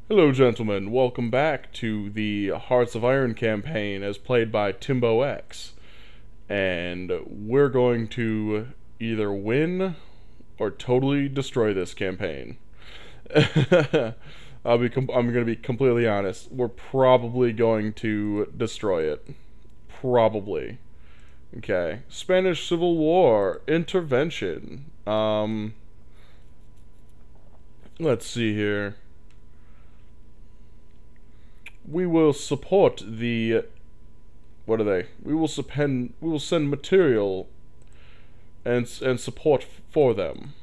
Hello, gentlemen. Welcome back to the Hearts of Iron campaign as played by Timbo X. And we're going to either win or totally destroy this campaign. I'm going to be completely honest. We're probably going to destroy it. Probably. Okay. Spanish Civil War. Intervention. Let's see here. We will support the... What are they? We will send material and support for them.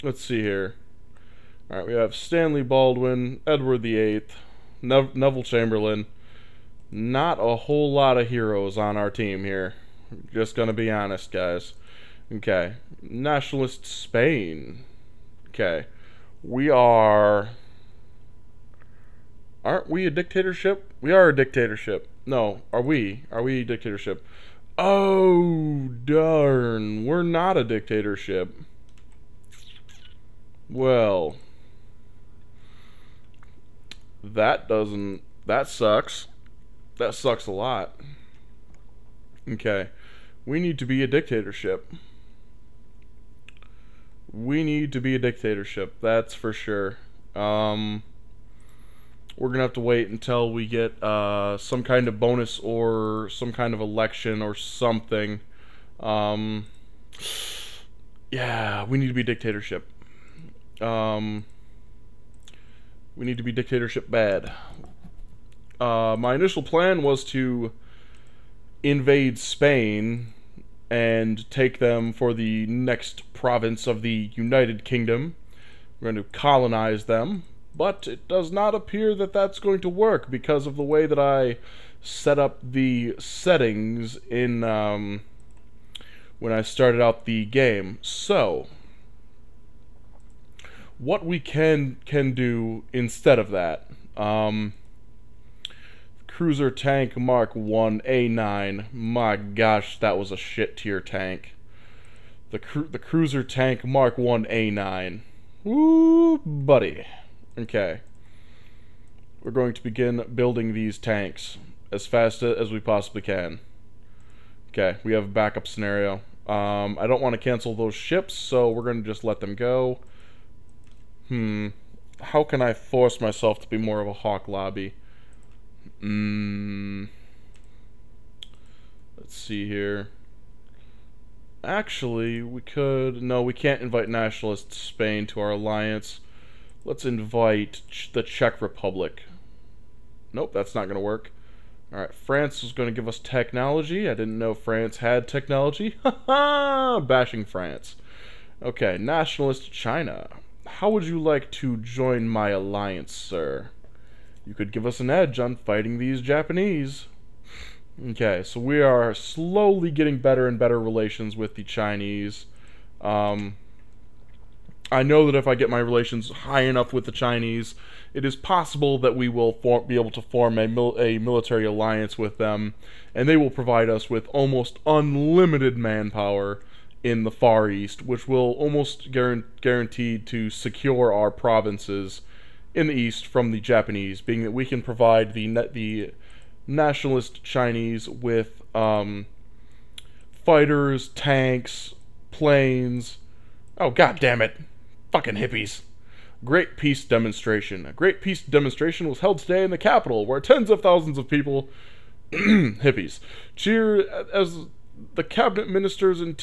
Let's see here. Alright, we have Stanley Baldwin, Edward VIII, Neville Chamberlain. Not a whole lot of heroes on our team here. Just gonna be honest, guys. Okay. Nationalist Spain. Okay. We are... Aren't we a dictatorship? We are a dictatorship. No, are we? Are we a dictatorship? Oh, darn. We're not a dictatorship. Well. That sucks. That sucks a lot. Okay. We need to be a dictatorship. We need to be a dictatorship. That's for sure. We're gonna have to wait until we get some kind of bonus or some kind of election or something. Yeah, we need to be dictatorship. We need to be dictatorship bad. My initial plan was to invade Spain and take them for the next province of the United Kingdom. We're going to colonize them. But it does not appear that that's going to work because of the way that I set up the settings in when I started out the game. So, what we can do instead of that, Cruiser Tank Mark 1 A9. My gosh, that was a shit tier tank. The Cruiser Tank Mark 1 A9. Woo, buddy. Okay. We're going to begin building these tanks as fast as we possibly can. Okay, we have a backup scenario. I don't want to cancel those ships, so we're going to just let them go. How can I force myself to be more of a Hawk lobby? Let's see here. Actually, we could... No, we can't invite Nationalist Spain to our alliance. Let's invite the Czech Republic. Nope, that's not going to work. Alright, France is going to give us technology. I didn't know France had technology. Haha! Bashing France. Okay, Nationalist China. How would you like to join my alliance, sir? You could give us an edge on fighting these Japanese. Okay, so we are slowly getting better and better relations with the Chinese. I know that if I get my relations high enough with the Chinese, it is possible that we will be able to form a military alliance with them, and they will provide us with almost unlimited manpower in the Far East, which will almost guarantee to secure our provinces in the East from the Japanese, being that we can provide the nationalist Chinese with fighters, tanks, planes. Oh, god damn it. Fucking hippies. Great Peace Demonstration. A great peace demonstration was held today in the capital, where tens of thousands of people, hippies, cheered as the cabinet ministers and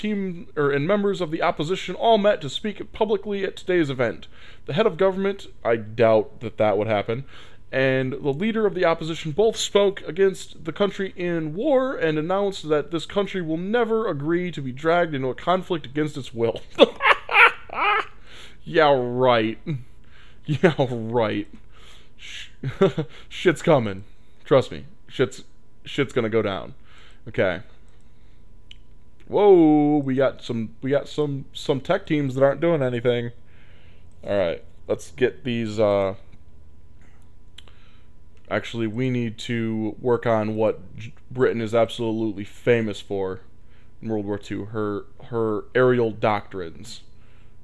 and members of the opposition all met to speak publicly at today's event. The head of government, I doubt that would happen, and the leader of the opposition both spoke against the country in war and announced that this country will never agree to be dragged into a conflict against its will. Yeah, right. Yeah, right. Shit's coming. Trust me. Shit's gonna go down. Okay. Whoa, we got some tech teams that aren't doing anything. Alright, let's get these, actually, we need to work on what Britain is absolutely famous for in World War II, her aerial doctrines.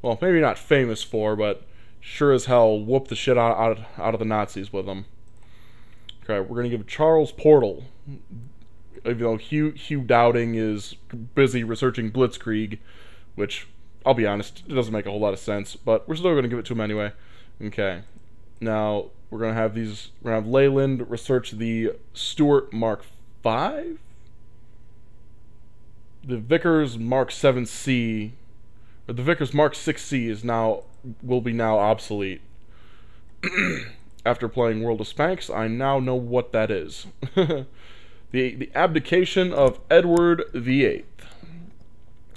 Well, maybe not famous for, but sure as hell whoop the shit out of the Nazis with them. Okay, we're gonna give Charles Portal, even though Hugh Dowding is busy researching Blitzkrieg, which, I'll be honest, it doesn't make a whole lot of sense, but we're still gonna give it to him anyway. Okay, now we're gonna have Leyland research the Stuart Mark V. The Vickers Mark 7C, or the Vickers Mark 6C will be now obsolete. After playing World of Spanx, I now know what that is. The abdication of Edward VIII.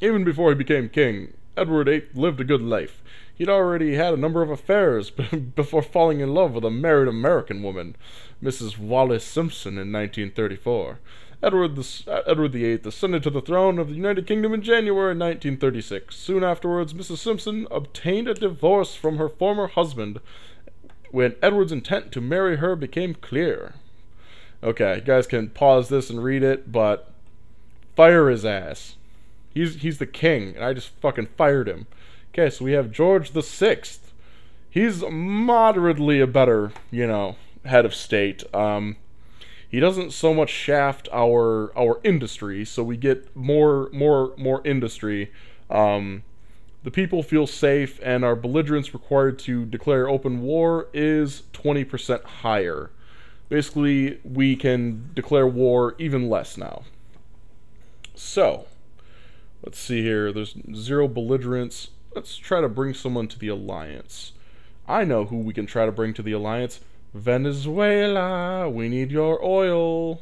Even before he became king, Edward VIII lived a good life. He'd already had a number of affairs before falling in love with a married American woman, Mrs. Wallace Simpson, in 1934. Edward VIII ascended to the throne of the United Kingdom in January 1936. Soon afterwards, Mrs. Simpson obtained a divorce from her former husband when Edward's intent to marry her became clear. Okay, you guys can pause this and read it, but fire his ass. He's the king, and I just fucking fired him. Okay, so we have George VI. He's moderately a better, head of state. He doesn't so much shaft our industry, so we get more industry. The people feel safe, and our belligerents required to declare open war is 20% higher. Basically, we can declare war even less now. So, let's see here. There's 0 belligerents. Let's try to bring someone to the alliance. I know who we can try to bring to the alliance. Venezuela, we need your oil.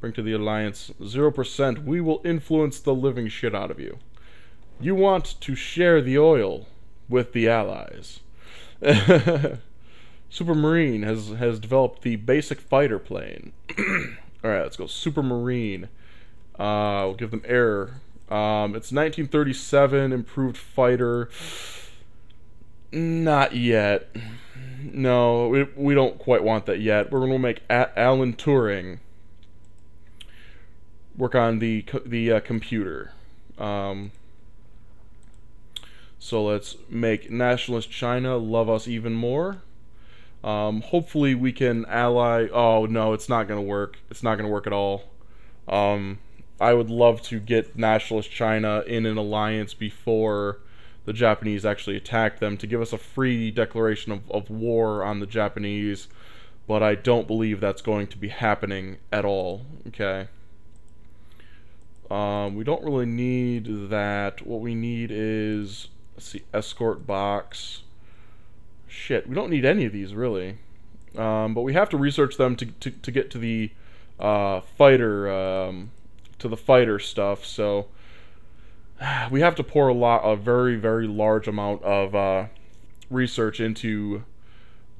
Bring to the alliance 0%. We will influence the living shit out of you. You want to share the oil with the allies. Supermarine has developed the basic fighter plane. Alright, let's go Supermarine. We'll give them air. It's 1937, improved fighter. Not yet. No, we don't quite want that yet. We're going to make Alan Turing work on the computer. So let's make nationalist China love us even more. Hopefully we can ally... Oh, no, it's not going to work. It's not going to work at all. I would love to get nationalist China in an alliance before the Japanese actually attack them, to give us a free declaration of war on the Japanese, but I don't believe that's going to be happening at all. Okay. We don't really need that. What we need is, let's see, escort box. Shit, we don't need any of these really. But we have to research them to get to the fighter stuff. So we have to pour a very, very large amount of research into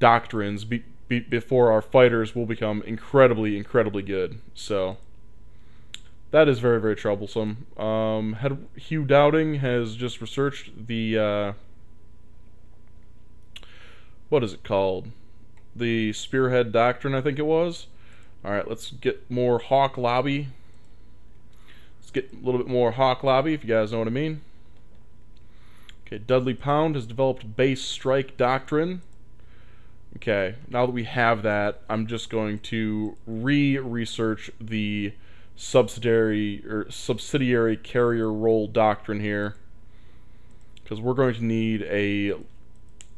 doctrines before our fighters will become incredibly, incredibly good. So that is very, very troublesome. Hugh Dowding has just researched the what is it called? The Spearhead Doctrine, I think it was. Alright, let's get more Hawk Lobby. Let's get a little bit more Hawk Lobby, if you guys know what I mean. Okay, Dudley Pound has developed Base Strike Doctrine. Okay, now that we have that, I'm just going to research the subsidiary carrier role doctrine here, because we're going to need a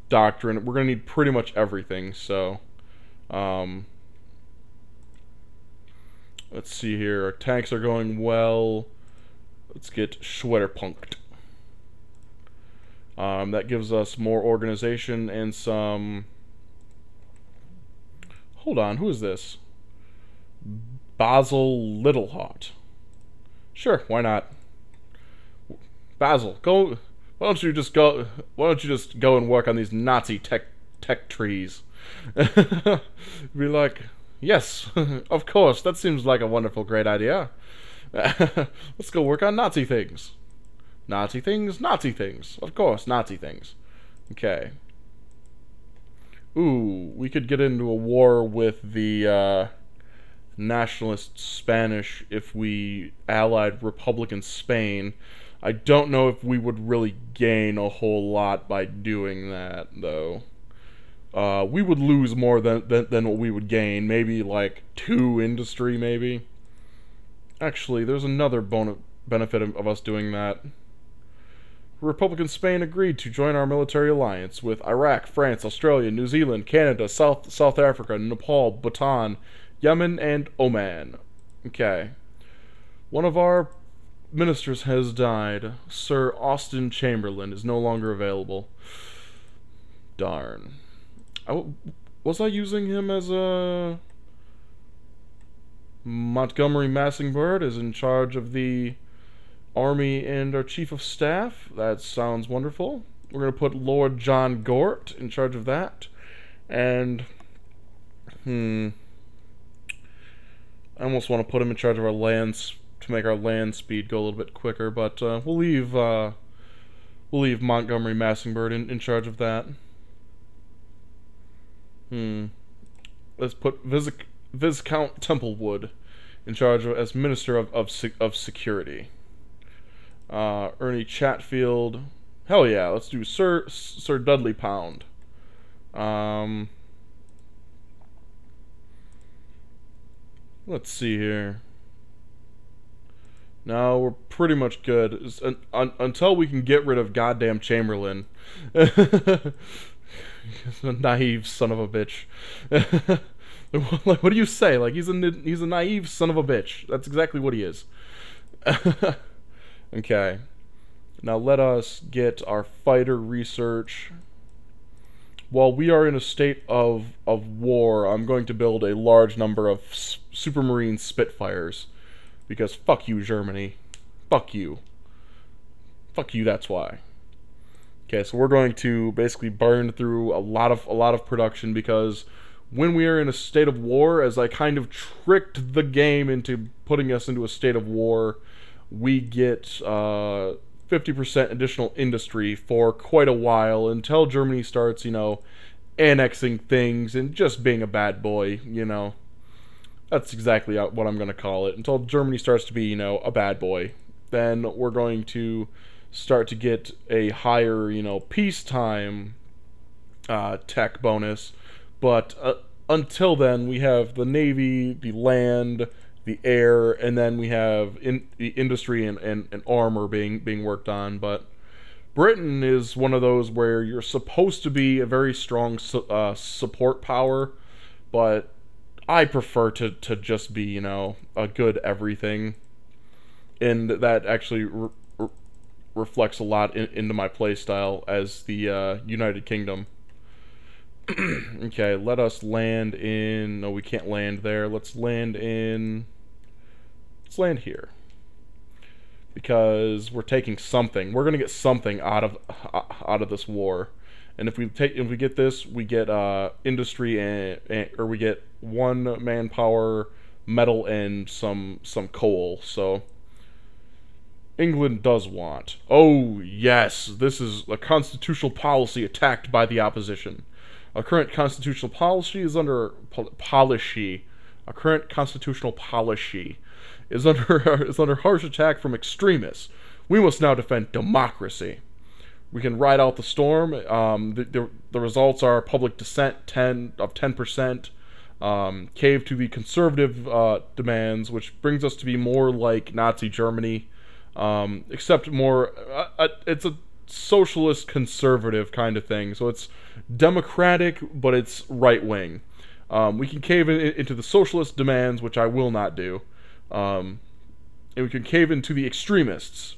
doctrine. We're going to need pretty much everything. So let's see here. Our tanks are going well. Let's get Schwetterpunked. That gives us more organization and some... Hold on, who is this? Basil Littlehot. Sure, why not? Basil, go. Why don't you just go and work on these Nazi tech trees? Be like, yes, of course. That seems like a wonderful, great idea. Let's go work on Nazi things. Nazi things, Nazi things. Of course, Nazi things. Okay. Ooh, we could get into a war with the nationalist Spanish if we allied Republican Spain. I don't know if we would really gain a whole lot by doing that, though. We would lose more than what we would gain. Maybe, like, 2 industry, maybe. Actually, there's another benefit of us doing that. Republican Spain agreed to join our military alliance with Iraq, France, Australia, New Zealand, Canada, South Africa, Nepal, Bhutan, Yemen, and Oman. Okay. One of our ministers has died. Sir Austin Chamberlain is no longer available. Darn. Was I using him as a... Montgomery Massingbird is in charge of the Army and our Chief of Staff. That sounds wonderful. We're going to put Lord John Gort in charge of that. And, I almost want to put him in charge of our lands to make our land speed go a little bit quicker, but we'll leave Montgomery Massingbird in charge of that. Let's put Viscount Templewood in charge as Minister of Security. Ernie Chatfield. Hell yeah, let's do Sir Dudley Pound. Let's see here. No, we're pretty much good. Until we can get rid of goddamn Chamberlain. A naive son of a bitch. Like, what do you say? Like, he's a naive son of a bitch. That's exactly what he is. Okay. Now let us get our fighter research. While we are in a state of war, I'm going to build a large number of Supermarine Spitfires. Because fuck you, Germany. Fuck you. Fuck you, that's why. Okay, so we're going to basically burn through a lot of production, because when we are in a state of war, as I kind of tricked the game into putting us into a state of war, we get 50% additional industry for quite a while, until Germany starts, you know, annexing things and just being a bad boy, you know. That's exactly what I'm going to call it. Until Germany starts to be, you know, a bad boy. Then we're going to start to get a higher, you know, peacetime tech bonus. But until then, we have the Navy, the land, the air, and then we have the industry and armor being worked on. But Britain is one of those where you're supposed to be a very strong support power, but I prefer to just be, you know, a good everything. And that actually reflects a lot into my playstyle as the United Kingdom. Okay, let us land in... No, we can't land there. Let's land in... Let's land here. Because we're taking something. We're gonna get something out of this war. And if we get this, we get industry or we get 1 manpower, metal, and some coal. So England does want. Oh yes, this is a constitutional policy attacked by the opposition. A current constitutional policy is under A current constitutional policy is under harsh attack from extremists. We must now defend democracy. We can ride out the storm. The results are public dissent 10%, cave to the conservative demands, which brings us to be more like Nazi Germany, except more. It's a socialist conservative kind of thing. So it's democratic, but it's right wing. We can cave into the socialist demands, which I will not do, and we can cave into the extremists.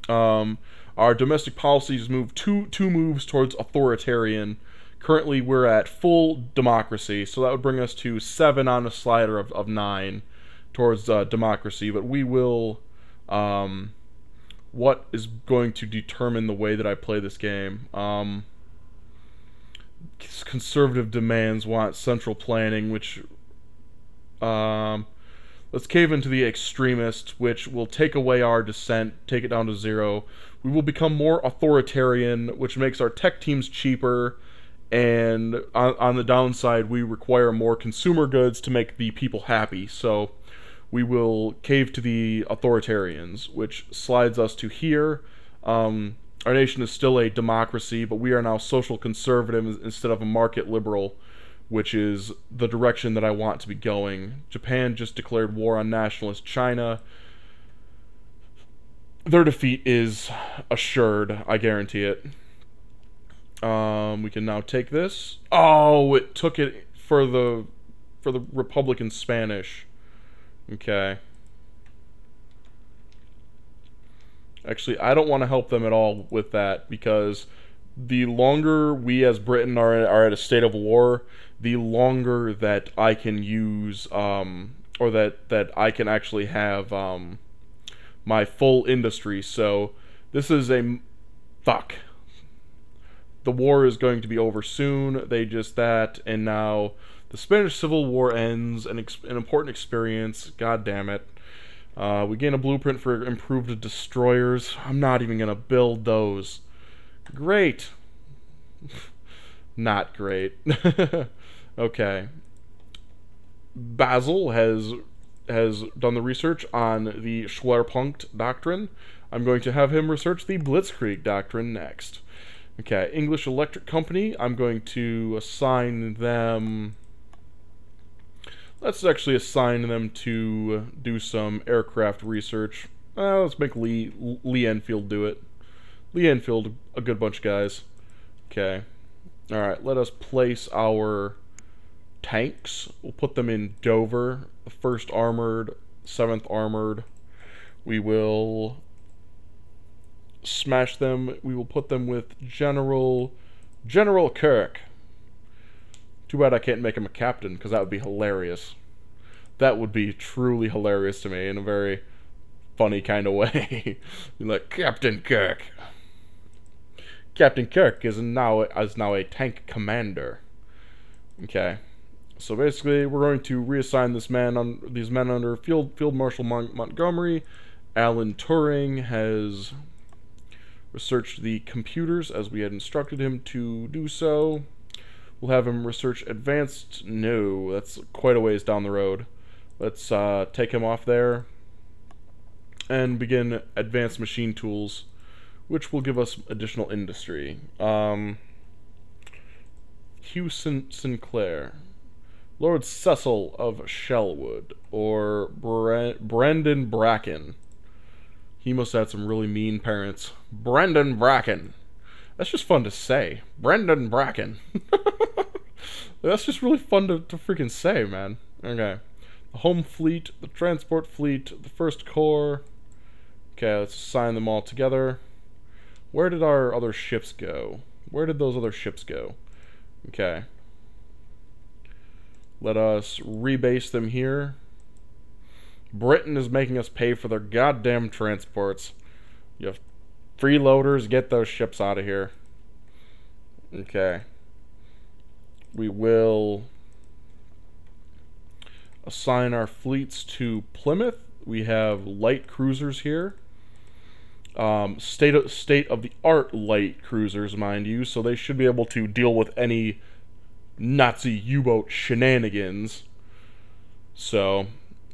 Our domestic policies move two moves towards authoritarian. Currently, we're at full democracy, so that would bring us to 7 on a slider of 9 towards democracy. But we will... what is going to determine the way that I play this game? Conservative demands want central planning, which... let's cave into the extremists, which will take away our dissent, take it down to 0. We will become more authoritarian, which makes our tech teams cheaper, and on the downside, we require more consumer goods to make the people happy. So we will cave to the Authoritarians, which slides us to here. Our nation is still a democracy, but we are now social conservative instead of a market liberal, which is the direction that I want to be going. Japan just declared war on nationalist China. Their defeat is assured, I guarantee it. We can now take this. Oh, it took it for the Republican Spanish. Okay. Actually, I don't want to help them at all with that, because the longer we as Britain are at a state of war, the longer that I can use, or that I can actually have my full industry. So this is a fuck. The war is going to be over soon. They just that, and now the Spanish Civil War ends. An important experience. God damn it. We gain a blueprint for improved destroyers. I'm not even gonna build those. Great. Not great. Okay. Basil has done the research on the Schwerpunkt doctrine. I'm going to have him research the Blitzkrieg doctrine next. Okay, English Electric Company, I'm going to assign them... Let's actually assign them to do some aircraft research. Let's make Lee Enfield do it. Lee Enfield, a good bunch of guys. Okay. Alright, let us place our tanks. We'll put them in Dover. The 1st Armored, 7th Armored. We will smash them. We will put them with General Kirk. Too bad I can't make him a captain, because that would be hilarious. That would be truly hilarious to me in a very funny kind of way. Like, Captain Kirk. Captain Kirk is now a tank commander. Okay. So basically, we're going to reassign these men under Field Marshal Montgomery. Alan Turing has researched the computers as we had instructed him to do so. We'll have him research advanced... No, that's quite a ways down the road. Let's take him off there and begin advanced machine tools, which will give us additional industry. Hugh Sinclair. Lord Cecil of Shellwood. Or Brandon Bracken. He must have had some really mean parents. Brandon Bracken. That's just fun to say. Brandon Bracken. That's just really fun to freaking say, man. Okay. The Home Fleet, the Transport Fleet, the 1st Corps. Okay, let's assign them all together. Where did our other ships go? Where did those other ships go? Okay. Let us rebase them here. Britain is making us pay for their goddamn transports. You have freeloaders, get those ships out of here. Okay. We will assign our fleets to Plymouth. We have light cruisers here. State-of-the-art light cruisers, mind you, so they should be able to deal with any Nazi U-boat shenanigans. So,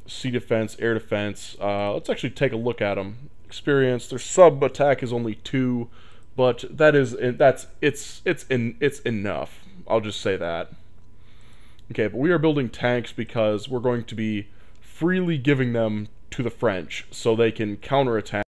sea defense, air defense. Let's actually take a look at them. Experience. Their sub attack is only 2, but it's enough. I'll just say that. Okay, but we are building tanks because we're going to be freely giving them to the French so they can counterattack